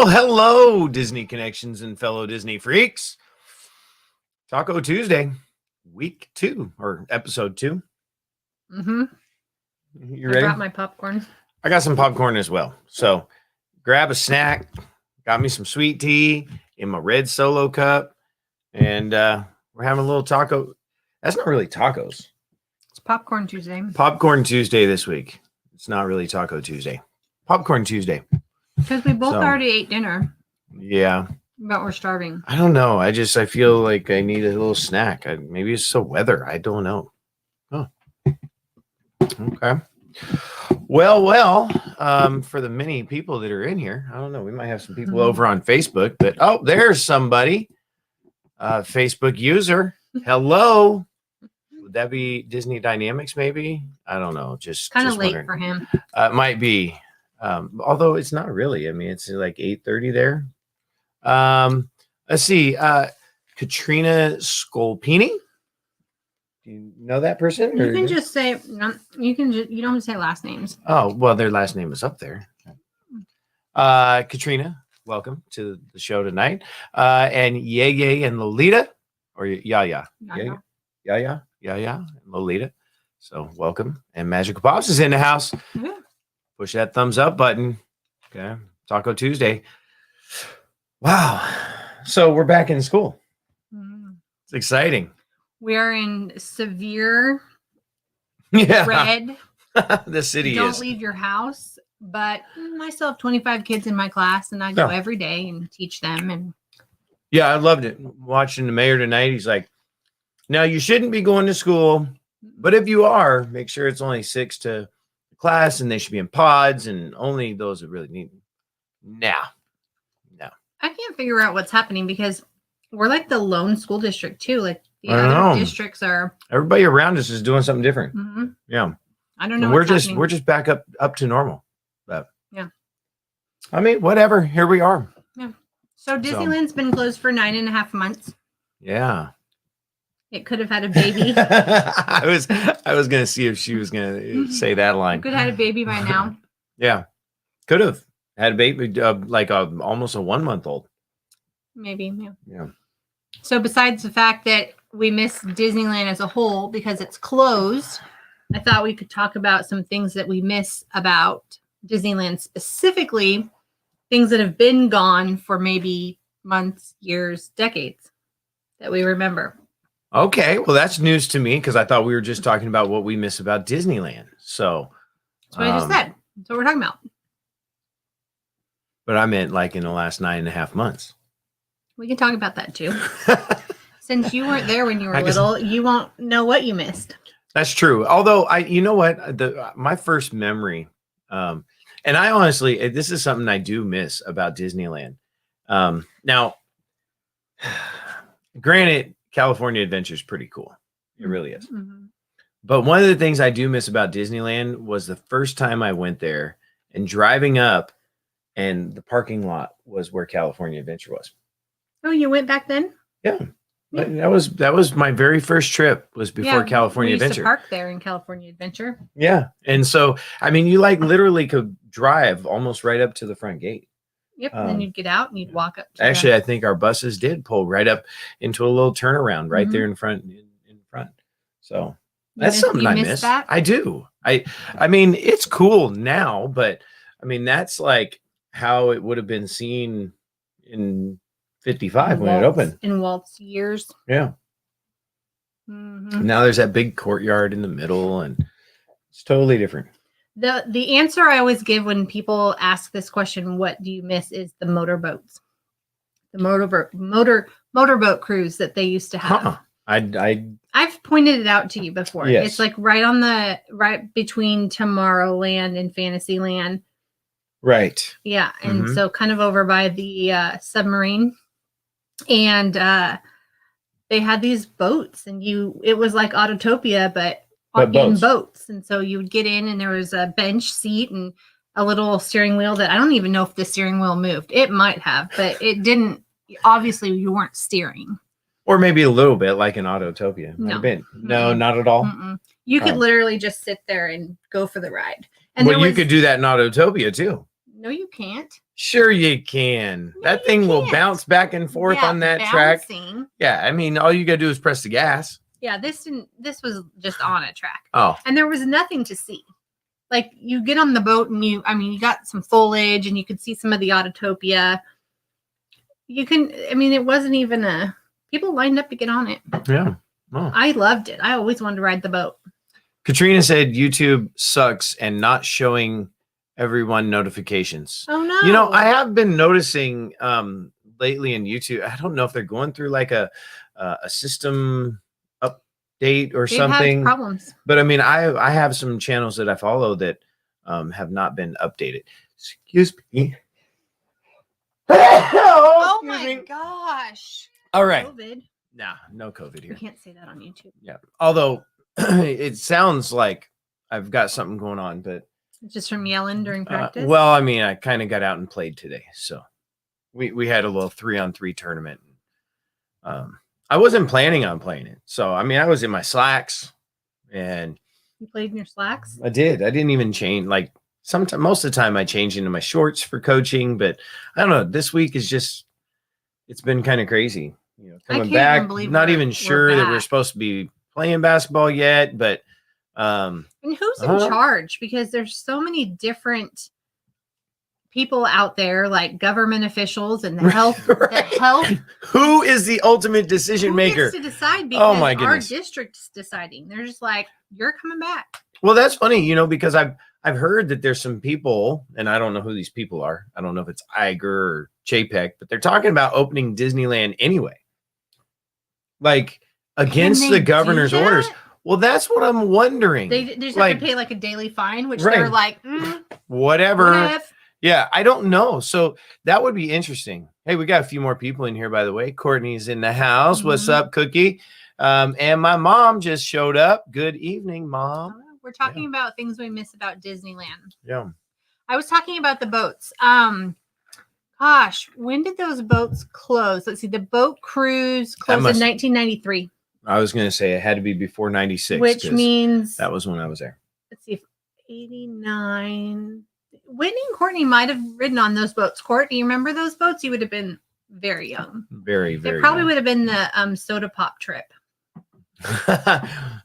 Well, hello, Disney Connections and fellow Disney freaks. Taco Tuesday, week 2 or episode 2. Mm-hmm. You ready? I brought my popcorn. I got some popcorn as well. So grab a snack. Got me some sweet tea in my red Solo cup. And we're having a little taco. That's not really tacos. It's Popcorn Tuesday. Popcorn Tuesday this week. It's not really Taco Tuesday. Popcorn Tuesday. Because we both already ate dinner. Yeah. But we're starving. I don't know. I feel like I need a little snack. Maybe it's the weather. I don't know. Oh. Okay. Well, for the many people that are in here, I don't know. We might have some people over on Facebook, but oh, there's somebody. Facebook user. Hello. Would that be Disney Dynamics maybe? I don't know. Just kind of late wondering. for him. It might be. Although it's not really. I mean, it's like 8:30 there. Let's see. Katrina Scolpini. Do you know that person? You can just say you don't have to say last names. Oh, well, their last name is up there. Katrina, welcome to the show tonight. And Yeye and Lolita, or Yaya, and Lolita. So welcome. And Magical Pops is in the house. Yeah. Push that thumbs up button. Okay. Taco Tuesday. Wow. So we're back in school. It's exciting. We are in severe red. The city Don't leave your house. But I still have 25 kids in my class, and I go every day and teach them. And yeah, I loved it. Watching the mayor tonight, he's like, now you shouldn't be going to school, but if you are, make sure it's only 6 to class, and they should be in pods, and only those that really need. No. I can't figure out what's happening because we're like the lone school district too. Like the other districts are. Everybody around us is doing something different. Mm-hmm. Yeah, I don't know. We're just back up to normal. But yeah, I mean, whatever. Here we are. Yeah. So Disneyland's been closed for 9.5 months. Yeah. It could have had a baby. I was gonna see if she was gonna say that line. It could have had a baby by now. Yeah, could have had a baby, like almost a 1-month-old. Maybe, yeah. Yeah. So besides the fact that we miss Disneyland as a whole because it's closed, I thought we could talk about some things that we miss about Disneyland, specifically things that have been gone for maybe months, years, decades that we remember. Okay, well, that's news to me because I thought we were just talking about what we miss about Disneyland. So that's what I just said. That's what we're talking about. But I meant like in the last 9.5 months. We can talk about that too. Since you weren't there when you were little, you won't know what you missed. That's true. Although you know what, my first memory, and I honestly, this is something I do miss about Disneyland. Now, granted, California Adventure is pretty cool. It really is. Mm-hmm. But one of the things I do miss about Disneyland was the first time I went there and driving up, and the parking lot was where California Adventure was. Oh, you went back then? Yeah. That was my very first trip was before California we used Adventure. To park there in California Adventure. Yeah. And so, I mean, you like literally could drive almost right up to the front gate. Yep. And then you'd get out and you'd walk up. Actually, I think our buses did pull right up into a little turnaround right there in front. So that's something I miss. That? I do. I mean, it's cool now, but I mean, that's like how it would have been seen in 55 when it opened. In Walt's years. Yeah. Mm-hmm. Now there's that big courtyard in the middle, and it's totally different. The answer I always give when people ask this question, what do you miss, is the motorboats. The motorboat cruise that they used to have. I've pointed it out to you before. Yes. It's like right between Tomorrowland and Fantasyland. Right. Yeah. And so kind of over by the submarine. And they had these boats, and it was like Autotopia, but in boats. And so you would get in, and there was a bench seat and a little steering wheel that I don't even know if the steering wheel moved. It might have, but it didn't. Obviously, you weren't steering. Or maybe a little bit like an Autotopia. No. No, not at all. Mm-mm. You could literally just sit there and go for the ride. And you could do that in Autotopia too. No, you can't. Sure you can. No, That you thing will can't. bounce back and forth Yeah, on that track. bouncing. Yeah, I mean, all you gotta do is press the gas. Yeah, this was just on a track. Oh, And there was nothing to see. Like, you get on the boat and you got some foliage and you could see some of the Autotopia. It wasn't even people lined up to get on it. yeah. Oh. I loved it. I always wanted to ride the boat. Katrina said YouTube sucks and not showing everyone notifications. Oh no. You know, I have been noticing lately in YouTube, I don't know if they're going through like a system update or something. Have problems. But I mean, I have some channels that I follow that have not been updated. Excuse me. Oh my gosh. All right. COVID. Nah, no COVID here. You can't say that on YouTube. Yeah. Although it sounds like I've got something going on, but just from yelling during practice. Well, I mean, I kind of got out and played today, so we had a little 3-on-3 tournament. I wasn't planning on playing it, so I mean, I was in my slacks, and you played in your slacks. I did. I didn't even change. Like sometimes, most of the time, I change into my shorts for coaching, but I don't know. This week is just it's been kind of crazy. You know, coming back, not even sure that we're supposed to be playing basketball yet, but and who's in charge? Because there's so many different people out there, like government officials and the health. Right. The health. Who is the ultimate decision maker? Who gets to decide? Because my goodness. Our district's deciding. They're just like, you're coming back. Well, that's funny, you know, because I've heard that there's some people, and I don't know who these people are. I don't know if it's Iger or Chapek, but they're talking about opening Disneyland anyway, like against the governor's orders. Well, that's what I'm wondering. They just have to pay like a daily fine, which they're like, whatever. Yeah, I don't know. So that would be interesting. Hey, we got a few more people in here, by the way. Courtney's in the house. What's up, Cookie? And my mom just showed up. Good evening, Mom. We're talking about things we miss about Disneyland. Yeah. I was talking about the boats. Gosh, when did those boats close? Let's see. The boat cruise closed in 1993. I was going to say it had to be before 96. Which means that was when I was there. Let's see. 89. Whitney and Courtney might have ridden on those boats. Court, do you remember those boats? You would have been very young. Very, very It probably young. would have been the soda pop trip.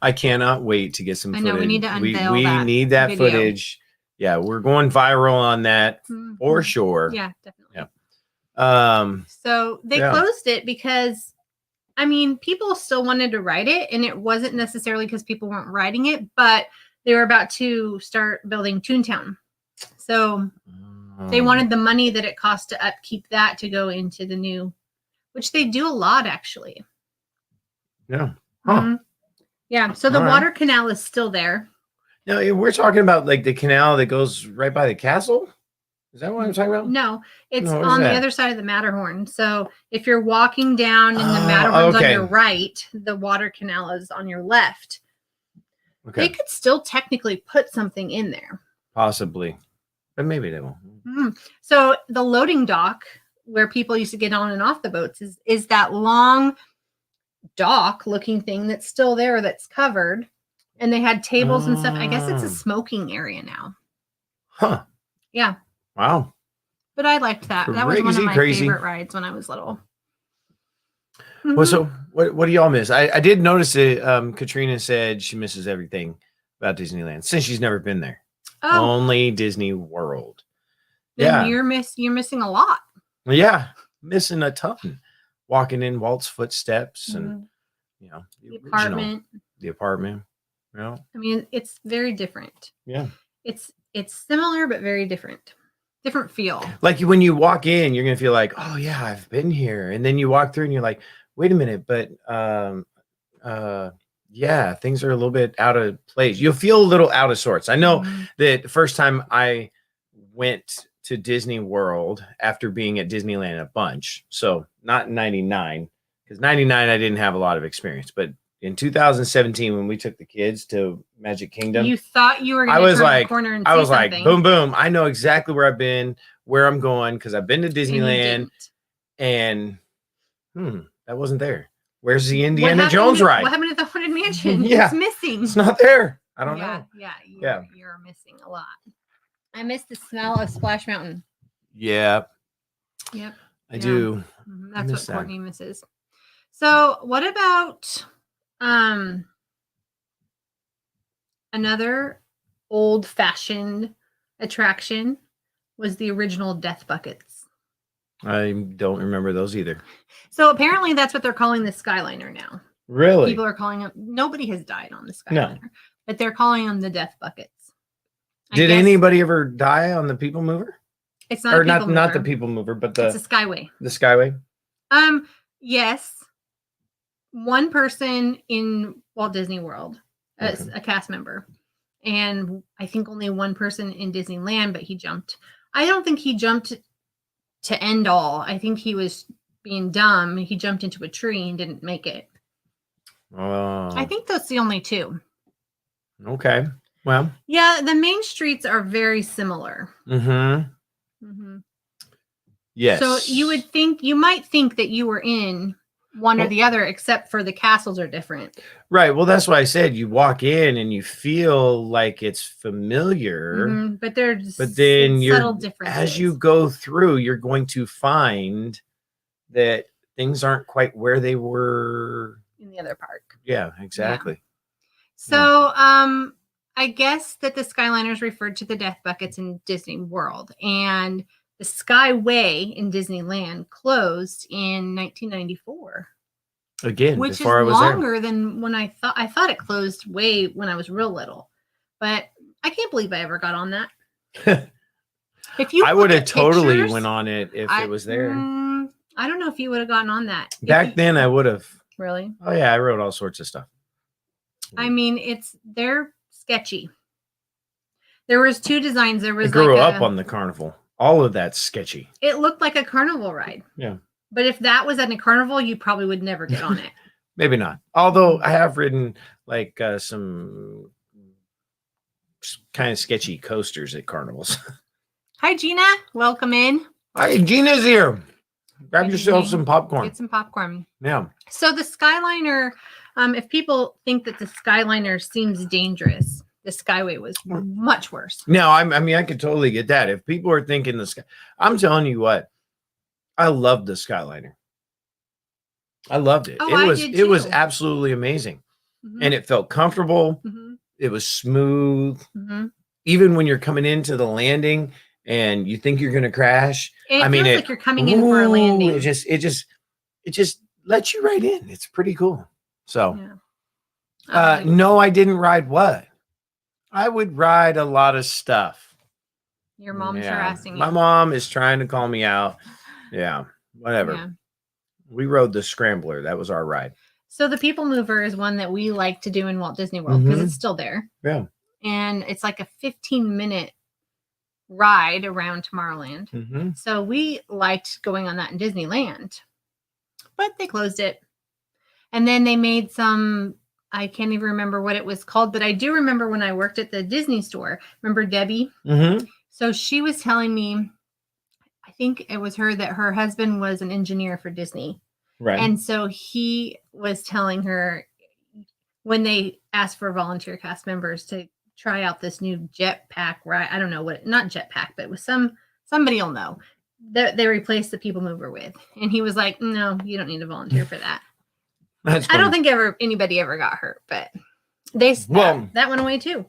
I cannot wait to get some footage. I know, we need to unveil we that need that video. footage. Yeah, we're going viral on that for sure. Yeah, definitely. Yeah. So they closed it because, I mean, people still wanted to ride it, and it wasn't necessarily because people weren't riding it, but they were about to start building Toontown. So they wanted the money that it cost to upkeep that to go into the new, which they do a lot, actually. Yeah. Huh. Yeah. So the water canal is still there. No, we're talking about like the canal that goes right by the castle. Is that what I'm talking about? No, it's on the other side of the Matterhorn. So if you're walking down and the Matterhorn's on your right, the water canal is on your left. Okay. They could still technically put something in there. Possibly. But maybe they won't. So the loading dock where people used to get on and off the boats is that long dock looking thing that's still there that's covered. And they had tables and stuff. I guess it's a smoking area now. Huh. Yeah. Wow. But I liked that. That was one of my favorite rides when I was little. Well, so what do y'all miss? I did notice that Katrina said she misses everything about Disneyland since she's never been there. Oh. Only Disney World. Then you're missing a lot. Yeah, missing a ton. Walking in Walt's footsteps and the apartment. Yeah. I mean, it's very different. Yeah. It's similar but very different. Different feel. Like when you walk in, you're gonna feel like, oh yeah, I've been here. And then you walk through and you're like, wait a minute, but yeah, things are a little bit out of place. You'll feel a little out of sorts. I know that the first time I went to Disney World after being at Disneyland a bunch, so not in 99, because 99 I didn't have a lot of experience, but in 2017 when we took the kids to Magic Kingdom, you thought you were going to turn the corner and see something. Boom, boom. I know exactly where I've been, where I'm going, because I've been to Disneyland, and that wasn't there. Where's the Indiana Jones ride? What happened to the Haunted Mansion? Yeah, it's missing. It's not there. I don't know. Yeah, you're missing a lot. I miss the smell of Splash Mountain. Yeah. Yep. I do. That's miss what that. Courtney misses. So what about another old-fashioned attraction was the original death buckets. I don't remember those either. So apparently that's what they're calling the Skyliner now. Really? People are calling them, nobody has died on the Skyliner, No. but they're calling them the death buckets. Did anybody ever die on the People Mover? It's not, or not the People Mover, but it's a Skyway. The Skyway? Yes. One person in Walt Disney World, a cast member, and I think only one person in Disneyland, but he jumped. I don't think he jumped to end all. I think he was being dumb. He jumped into a tree and didn't make it. Oh. I think that's the only two. Okay. Well. Yeah, the main streets are very similar. Yes. So you might think that you were in one or the other, except for the castles are different. Right. Well, that's why I said you walk in and you feel like it's familiar, but there's then subtle differences. As you go through, you're going to find that things aren't quite where they were in the other park. Yeah, exactly. Yeah. So, I guess that the Skyliners referred to the death buckets in Disney World, and the Skyway in Disneyland closed in 1994. Again, which before is I was longer than when I thought it closed way when I was real little. But I can't believe I ever got on that. I would have totally went on it if it was there. I don't know if you would have gotten on that. Back then I would have. Really? Oh yeah, I wrote all sorts of stuff. I mean, they're sketchy. There was two designs. There was I grew up on the carnival. All of that's sketchy. It looked like a carnival ride. Yeah. But if that was at a carnival, you probably would never get on it. Maybe not. Although I have ridden like some kind of sketchy coasters at carnivals. Hi, Gina. Welcome in. Hi, Gina's here. Grab yourself some popcorn. Get some popcorn. Yeah. So the Skyliner, if people think that the Skyliner seems dangerous, the Skyway was much worse. No, I mean, I could totally get that. If people are thinking I'm telling you what, I loved the Skyliner. I loved it. It was absolutely amazing. And it felt comfortable. It was smooth. Even when you're coming into the landing and you think you're going to crash. It feels like you're coming in for a landing. It just lets you right in. It's pretty cool. So, no, I didn't ride what? I would ride a lot of stuff. Your mom's harassing you. My mom is trying to call me out. Yeah, whatever. Yeah. We rode the Scrambler. That was our ride. So the People Mover is one that we like to do in Walt Disney World because it's still there. Yeah. And it's like a 15-minute ride around Tomorrowland. So we liked going on that in Disneyland. But they closed it. And then they made some, I can't even remember what it was called, but I do remember when I worked at the Disney store. Remember Debbie? So she was telling me, I think it was her, that her husband was an engineer for Disney. Right. And so he was telling her when they asked for volunteer cast members to try out this new jetpack ride. I don't know what, not jetpack, but it was somebody will know that they replaced the People Mover with. And he was like, no, you don't need to volunteer for that. I don't think anybody ever got hurt, but that went away too.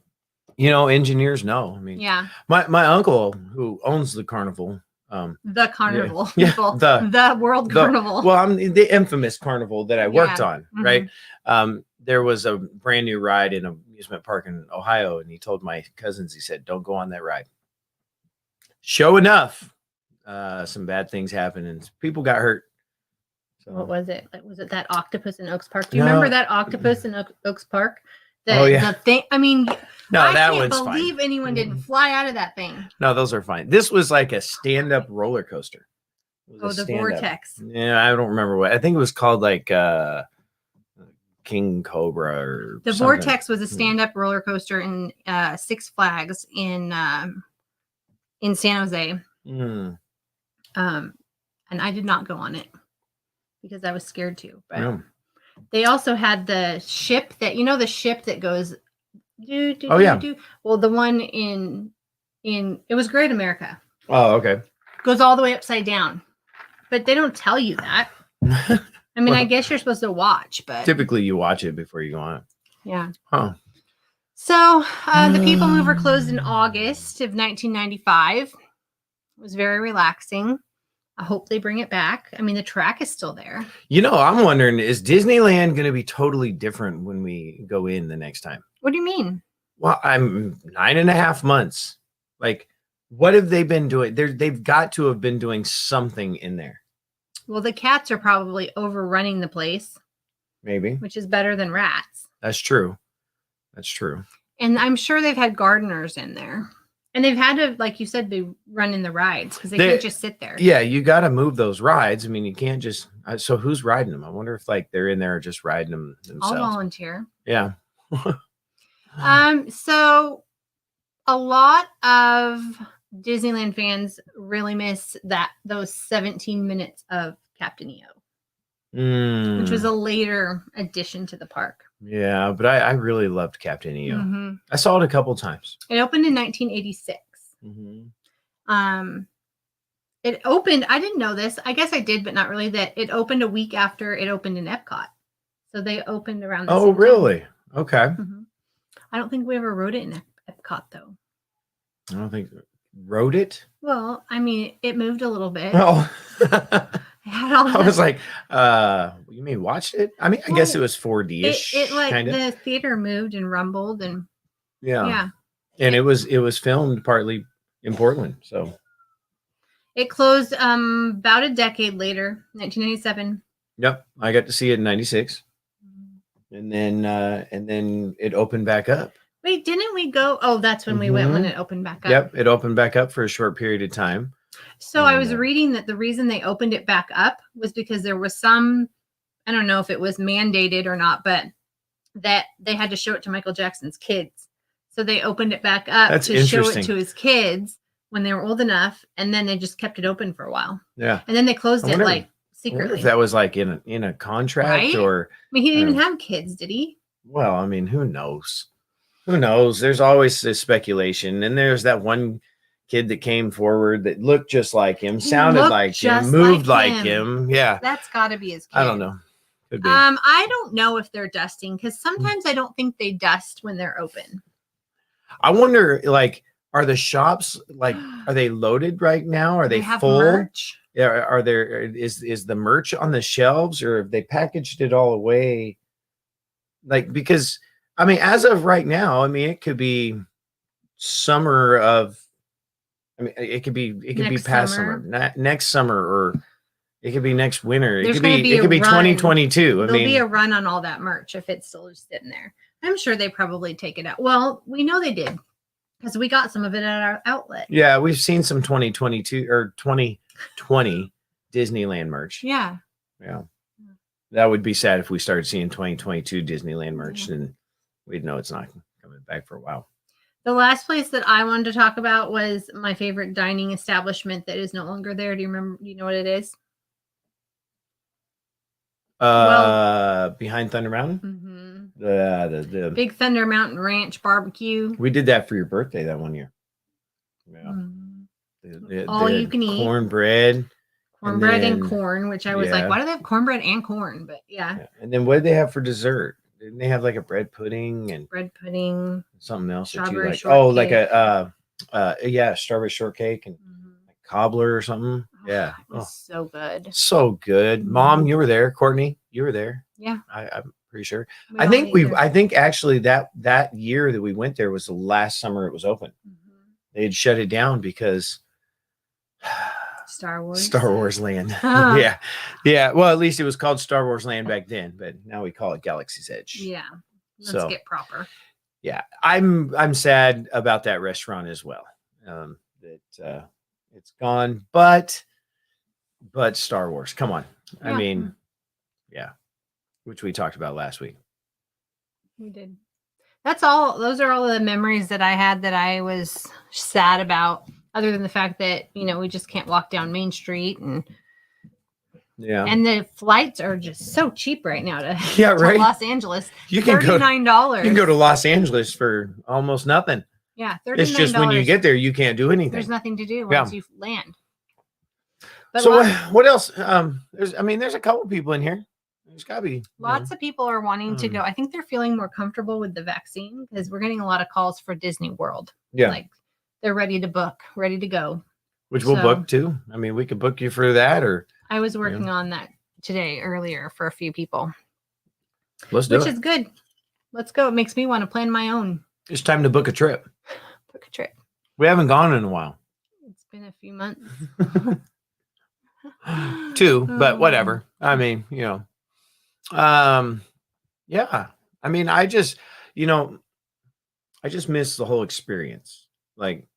You know, engineers know. I mean, yeah. My uncle who owns the carnival. The carnival. Yeah, the World Carnival. Well, I'm the infamous carnival that I worked on, right? There was a brand new ride in an amusement park in Ohio, and he told my cousins, he said, don't go on that ride. Sure enough, some bad things happened and people got hurt. So, what was it? Was it that octopus in Oaks Park? Do you remember that octopus in Oaks Park? The thing. I mean, no, that one's fine. I can't believe anyone didn't fly out of that thing. No, those are fine. This was like a stand-up roller coaster. The Vortex. Yeah, I don't remember what. I think it was called like King Cobra or the something. Vortex was a stand-up roller coaster in Six Flags in San Jose. And I did not go on it because I was scared to. But they also had the ship the ship that goes do. Well, the one in it was Great America. Oh, okay. goes all the way upside down. But they don't tell you that. I mean, Well, I guess you're supposed to watch, but typically you watch it before you go on it. yeah. Huh. So the People Mover closed in August of 1995. It was very relaxing. I hope they bring it back. I mean, the track is still there. You know, I'm wondering, is Disneyland going to be totally different when we go in the next time? What do you mean? Well, I'm 9.5 months. Like, what have they been doing? They've got to have been doing something in there. Well, the cats are probably overrunning the place. Maybe. Which is better than rats. That's true. That's true. And I'm sure they've had gardeners in there. And they've had to, like you said, be running the rides because they can't just sit there. Yeah, you got to move those rides. I mean, you can't just. So who's riding them? I wonder if like they're in there just riding them themselves. I'll volunteer. Yeah. So a lot of Disneyland fans really miss those 17 minutes of Captain EO, which was a later addition to the park. Yeah, but I really loved Captain EO. Mm-hmm. I saw it a couple times. It opened in 1986. Mm-hmm. It opened, I didn't know this. I guess I did, but not really, that it opened a week after it opened in Epcot. So they opened around the same really? time. Okay. Mm-hmm. I don't think we ever rode it in Epcot, though. I don't think rode it? Well, I mean, it moved a little bit. Oh. I was like, you mean watched it? I mean, I guess it was 4D-ish. It like kinda. The theater moved and rumbled and yeah. And it was filmed partly in Portland, so it closed about a decade later, 1997. Yep, I got to see it in 96. And then it opened back up. Wait, didn't we go? Oh, that's when we went when it opened back up. Yep, it opened back up for a short period of time. So I was reading that the reason they opened it back up was because there was some, I don't know if it was mandated or not, but that they had to show it to Michael Jackson's kids. So they opened it back up to show it to his kids when they were old enough, and then they just kept it open for a while. Yeah. And then they closed it like secretly. I wonder if that was like in a contract, right? Or I mean, he didn't even have kids, did he? Well, I mean, who knows? Who knows? There's always this speculation. And there's that one kid that came forward that looked just like him, sounded like him, moved like him. Yeah. That's got to be his kid. I don't know. Could be. I don't know if they're dusting because sometimes I don't think they dust when they're open. I wonder, like, are the shops, like, are they loaded right now? Are they full? Merch? Are there, is the merch on the shelves, or have they packaged it all away? Like, because, I mean, as of right now, I mean, it could be summer of, I mean, it could be past summer, next summer, or it could be next winter. It could be 2022. There'll be a run on all that merch if it's still just sitting there. I'm sure they probably take it out. Well, we know they did because we got some of it at our outlet. Yeah, we've seen some 2022 or 2020 Disneyland merch. Yeah. Yeah. That would be sad if we started seeing 2022 Disneyland merch, and we'd know it's not coming back for a while. The last place that I wanted to talk about was my favorite dining establishment that is no longer there. Do you remember? Do you know what it is? Behind Thunder Mountain. Mm-hmm. The Big Thunder Mountain Ranch Barbecue. We did that for your birthday that one year. Yeah. Mm-hmm. All you can eat. Cornbread and corn, which I was like, why do they have cornbread and corn? But yeah. And then what did they have for dessert? Didn't they have like a bread pudding and something else that you like? Shortcake. Oh, like a strawberry shortcake and like cobbler or something. Yeah. It was so good. So good. Mm-hmm. Mom, you were there. Courtney, you were there. Yeah. I'm pretty sure. I think actually that year that we went there was the last summer it was open. Mm-hmm. They had shut it down because Star Wars Land. Huh. Yeah. Well, at least it was called Star Wars Land back then, but now we call it Galaxy's Edge. Yeah. Let's get proper. Yeah. I'm sad about that restaurant as well. That it's gone, but Star Wars, come on. Yeah. I mean, yeah. Which we talked about last week. We did. Those are all the memories that I had that I was sad about. Other than the fact that, we just can't walk down Main Street and the flights are just so cheap right now to Los Angeles. You can $39. You can go to Los Angeles for almost nothing. Yeah, $39. It's just when you get there, you can't do anything. There's nothing to do once you land. But So what else? There's a couple people in here. There's gotta be lots of people are wanting to go. I think they're feeling more comfortable with the vaccine because we're getting a lot of calls for Disney World. Yeah. Like they're ready to book, ready to go. Which we'll book too. I mean, we could book you for that, or I was working on that today earlier for a few people. Let's do it. Which is good. Let's go. It makes me want to plan my own. It's time to book a trip. Book a trip. We haven't gone in a while. It's been a few months. 2, but whatever. I mean, yeah. I mean, I just miss the whole experience. Like,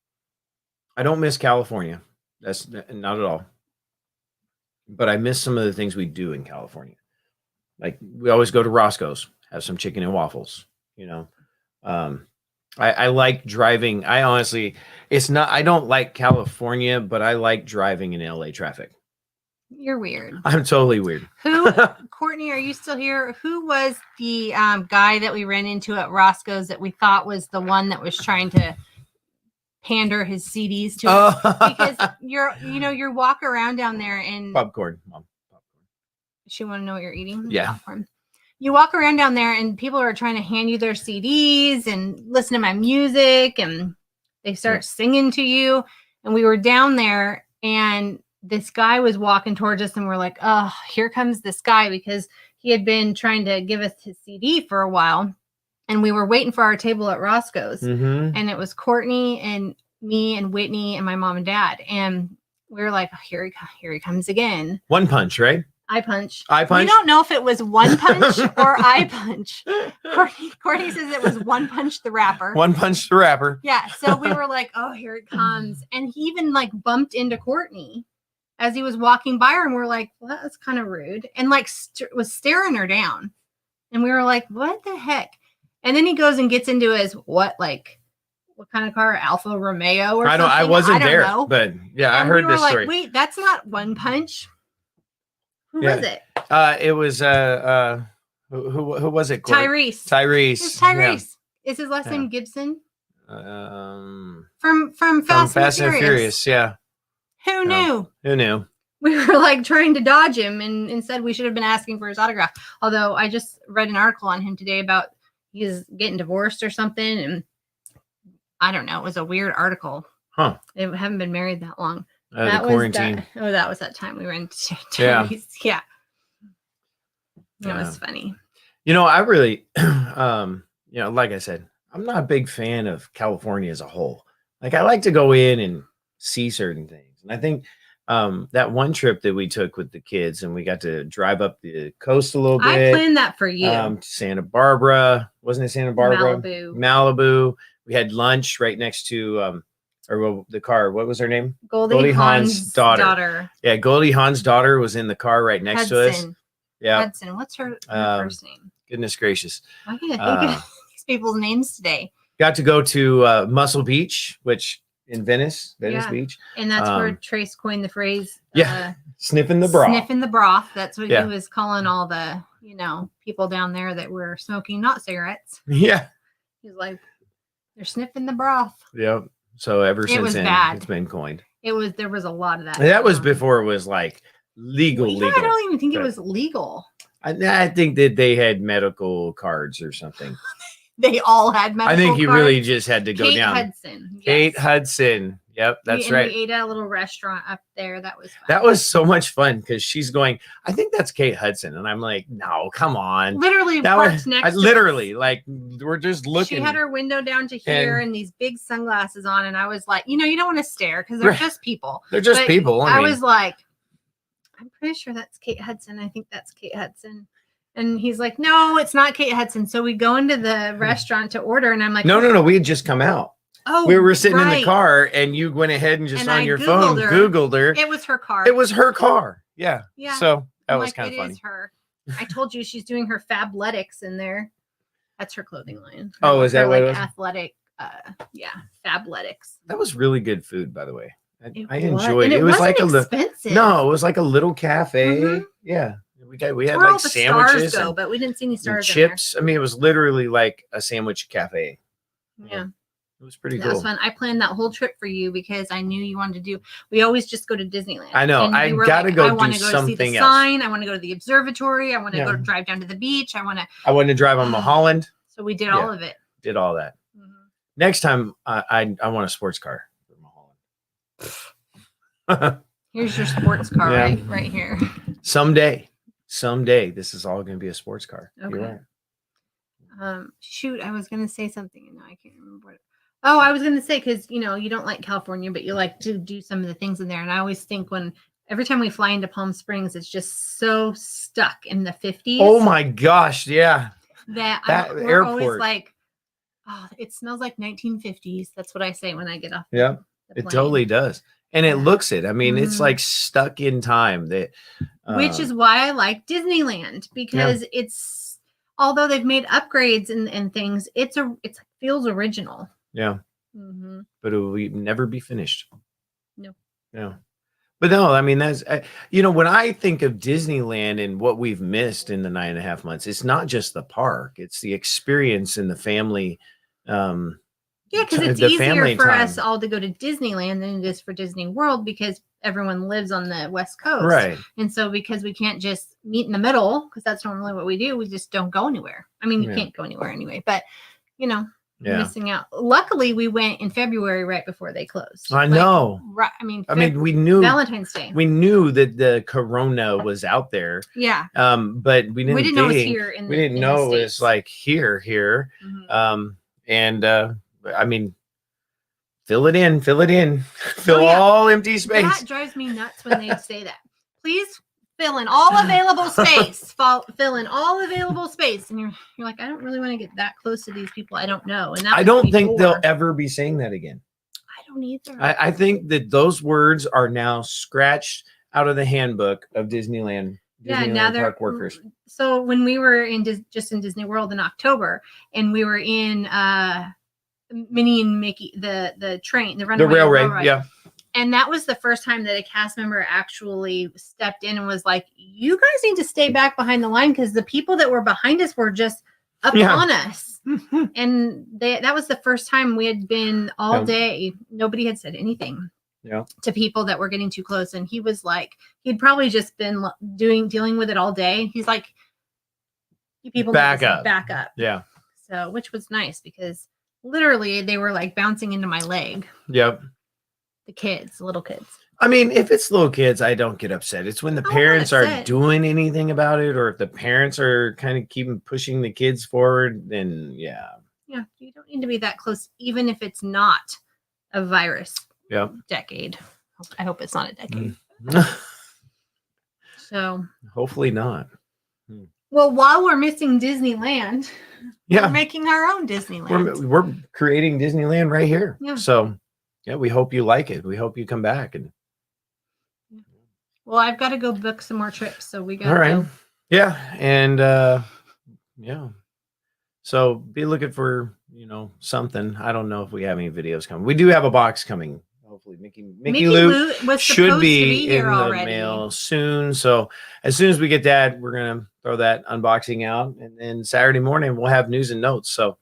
I don't miss California. That's not at all. But I miss some of the things we do in California. Like, we always go to Roscoe's, have some chicken and waffles, I like driving. I don't like California, but I like driving in LA traffic. You're weird. I'm totally weird. Courtney, are you still here? Who was the guy that we ran into at Roscoe's that we thought was the one that was trying to pander his CDs to us? Because you're walk around down there and popcorn. Mom. Popcorn. She want to know what you're eating? Yeah. Popcorn. You walk around down there and people are trying to hand you their CDs and listen to my music and they start singing to you. And we were down there and this guy was walking towards us and we're like, oh, here comes this guy, because he had been trying to give us his CD for a while. And we were waiting for our table at Roscoe's. Mm-hmm. And it was Courtney and me and Whitney and my mom and dad. And we were like, oh, here he comes again. One punch, right? Eye punch. Eye punch. We don't know if it was one punch or eye punch. Courtney says it was one punch the rapper. One punch the rapper. Yeah. So we were like, oh, here it comes. And he even like bumped into Courtney as he was walking by her. And we're like, well, that's kind of rude. And like was staring her down. And we were like, what the heck? And then he goes and gets into his what kind of car? Alfa Romeo or something? I wasn't there, know. But yeah, I heard this story. Like, wait, that's not one punch. Who was it? It was who was it? Tyrese. It's Tyrese. Yeah. Is his last name Gibson? From Fast and Furious. Yeah. Who knew? Who knew? We were like trying to dodge him, and instead we should have been asking for his autograph. Although I just read an article on him today about he's getting divorced or something, and I don't know. It was a weird article. Huh? They haven't been married that long. That was quarantine. That was that time we were in Tyrese. Yeah. That was funny. I really, like I said, I'm not a big fan of California as a whole. Like, I like to go in and see certain things. And I think that one trip that we took with the kids and we got to drive up the coast a little bit. I planned that for you. To Santa Barbara. Wasn't it Santa Barbara? Malibu. We had lunch right next to the car. What was her name? Goldie Hawn's daughter. Yeah, Goldie Hawn's daughter was in the car right next to us. Yeah. Hudson. What's her first name? Goodness gracious. Why can't I think of these people's names today? Got to go to Muscle Beach, which in Venice Beach. And that's where Trace coined the phrase. Sniffing the broth. Sniffing the broth. That's what he was calling all the, people down there that were smoking not cigarettes. Yeah. He's like, they're sniffing the broth. Yep. So ever since then, it's been coined. There was a lot of that. That was before it was like legal. I don't even think it was legal. I think that they had medical cards or something. They all had medical cards. I think you really just had to go down. Hudson. Yes. Kate Hudson. Yep, that's right. We ate at a little restaurant up there. That was fun. That was so much fun because she's going, I think that's Kate Hudson. And I'm like, no, come on. Literally parked next to literally, like, we're just looking. She had her window down to here and these big sunglasses on. And I was like, you don't want to stare because they're just people. They're just people. I was like, I'm pretty sure that's Kate Hudson. I think that's Kate Hudson. And he's like, no, it's not Kate Hudson. So we go into the restaurant to order. And I'm like, no. We had just come out. Oh, we were sitting in the car and you went ahead and on your phone Googled her. It was her car. It was her car. Yeah. So that was kind of funny. It is her. I told you she's doing her Fabletics in there. That's her clothing line. Oh, is that what it was? Athletic, Fabletics. That was really good food, by the way. I it. enjoyed it. It was like expensive. No, it was like a little cafe. Mm-hmm. Yeah. We had where like all the sandwiches. Stars go, but we didn't see any stars. Chips. I mean, it was literally like a sandwich cafe. Yeah. It was pretty That cool. was fun. I planned that whole trip for you because I knew you wanted to do. We always just go to Disneyland. I know. And I you were gotta like, go I do want to go to see the something else. sign. I want to go to the observatory. I want to Yeah. go to drive down to the beach. I want to drive on Mulholland. So we did all of it. Did all that. Next time, I want a sports car for Mulholland. Here's your sports car right here. Someday, this is all going to be a sports car. Okay. You're right. Shoot, I was gonna say something and now I can't remember what. Oh, I was gonna say because you don't like California, but you like to do some of the things in there. And I always think every time we fly into Palm Springs, it's just so stuck in the 50s. Oh my gosh, yeah. That we're airport. always like, oh, it smells like 1950s. That's what I say when I get off. Yeah, it totally does. And it looks it. I mean, it's like stuck in time. Which is why I like Disneyland because it's, although they've made upgrades and things, it feels original. Yeah. Mm-hmm. But it will never be finished. No. Yeah. But no, I mean, that's, when I think of Disneyland and what we've missed in the 9.5 months, it's not just the park, it's the experience and the family. Yeah, because it's easier for us all to go to Disneyland than it is for Disney World because everyone lives on the West Coast. Right. And so because we can't just meet in the middle, because that's normally what we do, we just don't go anywhere. I mean, you can't go anywhere anyway, but, missing out. Luckily, we went in February right before they closed. I know. Right. I mean, we knew Valentine's Day. We knew that the corona was out there. Yeah. But we didn't know it was here. We didn't know it was like here. Mm-hmm. I mean, fill it in, fill all empty space. That drives me nuts when they say that. Please fill in all available space. Fill in all available space, and you're like, I don't really want to get that close to these people I don't know. And I don't think they'll ever be saying that again. I don't either. I think that those words are now scratched out of the handbook of Disneyland. Now they're park workers. So when we were in Disney World in October, and we were in Minnie and Mickey, the train, the railway, yeah. And that was the first time that a cast member actually stepped in and was like, "You guys need to stay back behind the line because the people that were behind us were just up on us." And that was the first time we had been all day. Nobody had said anything to people that were getting too close. And he was like, he'd probably just been dealing with it all day. He's like, "You people back up. Yeah. So, which was nice because literally they were like bouncing into my leg. Yep. The little kids. I mean, if it's little kids, I don't get upset. It's when the parents are doing anything about it, or if the parents are kind of keeping pushing the kids forward, then yeah, you don't need to be that close, even if it's not a virus. Decade. I hope it's not a decade. So hopefully not. Well, while we're missing Disneyland, we're making our own Disneyland. We're creating Disneyland right here. Yeah. So. Yeah, we hope you like it. We hope you come back. Well, I've got to go book some more trips, so we got. All right. Go. Yeah, and so be looking for something. I don't know if we have any videos coming. We do have a box coming. Hopefully, Mickey Lou should be in the mail soon. So as soon as we get that, we're gonna throw that unboxing out, and then Saturday morning we'll have news and notes. So,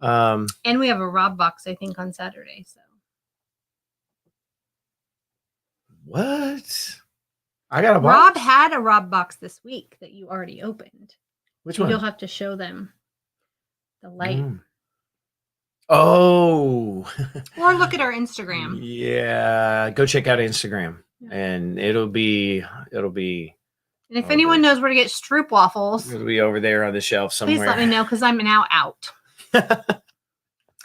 and we have a Rob box, I think, on Saturday. So. What? I got a box. Rob had a Rob box this week that you already opened. Which one? You'll have to show them the light. Oh. Or look at our Instagram. Yeah. Go check out Instagram. And it'll be. And if anyone knows where to get Stroop waffles, it'll be over there on the shelf somewhere. Please let me know because I'm now out. The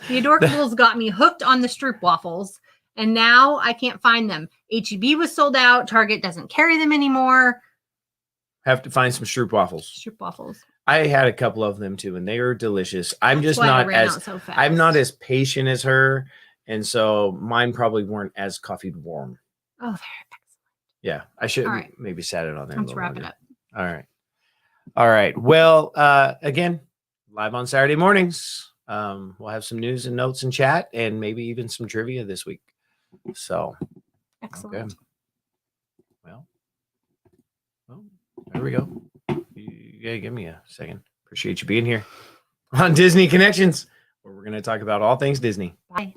Adorkables got me hooked on the Stroop waffles. And now I can't find them. H-E-B was sold out. Target doesn't carry them anymore. Have to find some Stroop waffles. Stroop waffles. I had a couple of them too, and they are delicious. I'm not as patient as her, and so mine probably weren't as coffee warm. Oh, they're excellent. Yeah, I should maybe sat it on there. Let's wrap it up. All right. Well, again, live on Saturday mornings. We'll have some news and notes and chat, and maybe even some trivia this week. So excellent. Okay. Well, there we go. You gotta give me a second. Appreciate you being here on Disney Connections. where we're going to talk about all things Disney. Bye.